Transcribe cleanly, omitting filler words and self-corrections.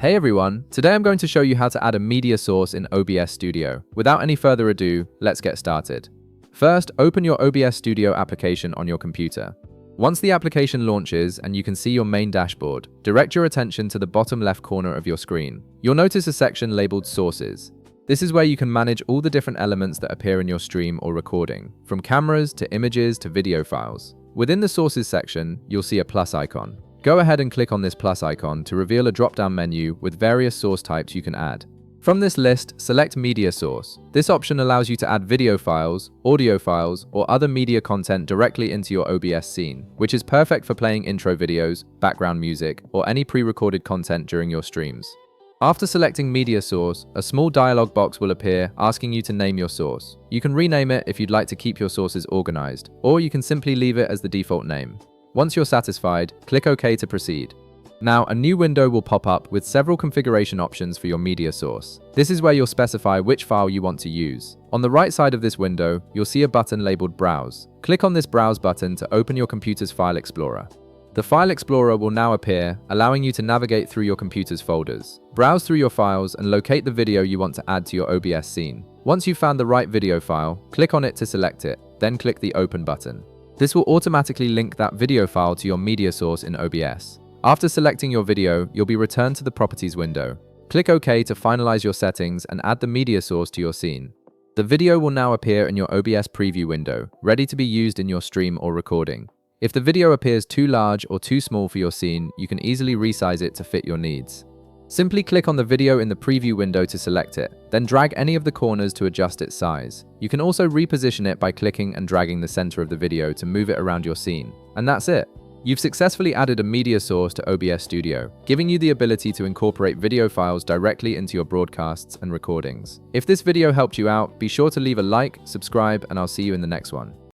Hey everyone, today I'm going to show you how to add a media source in OBS Studio. Without any further ado, let's get started. First, open your OBS Studio application on your computer. Once the application launches and you can see your main dashboard, direct your attention to the bottom left corner of your screen. You'll notice a section labeled Sources. This is where you can manage all the different elements that appear in your stream or recording, from cameras to images to video files. Within the Sources section, you'll see a plus icon. Go ahead and click on this plus icon to reveal a drop-down menu with various source types you can add. From this list, select Media Source. This option allows you to add video files, audio files, or other media content directly into your OBS scene, which is perfect for playing intro videos, background music, or any pre-recorded content during your streams. After selecting Media Source, a small dialog box will appear asking you to name your source. You can rename it if you'd like to keep your sources organized, or you can simply leave it as the default name. Once you're satisfied, click OK to proceed. Now, a new window will pop up with several configuration options for your media source. This is where you'll specify which file you want to use. On the right side of this window, you'll see a button labeled Browse. Click on this Browse button to open your computer's File Explorer. The File Explorer will now appear, allowing you to navigate through your computer's folders. Browse through your files and locate the video you want to add to your OBS scene. Once you've found the right video file, click on it to select it, then click the Open button. This will automatically link that video file to your media source in OBS. After selecting your video, you'll be returned to the Properties window. Click OK to finalize your settings and add the media source to your scene. The video will now appear in your OBS preview window, ready to be used in your stream or recording. If the video appears too large or too small for your scene, you can easily resize it to fit your needs. Simply click on the video in the preview window to select it, then drag any of the corners to adjust its size. You can also reposition it by clicking and dragging the center of the video to move it around your scene. And that's it. You've successfully added a media source to OBS Studio, giving you the ability to incorporate video files directly into your broadcasts and recordings. If this video helped you out, be sure to leave a like, subscribe, and I'll see you in the next one.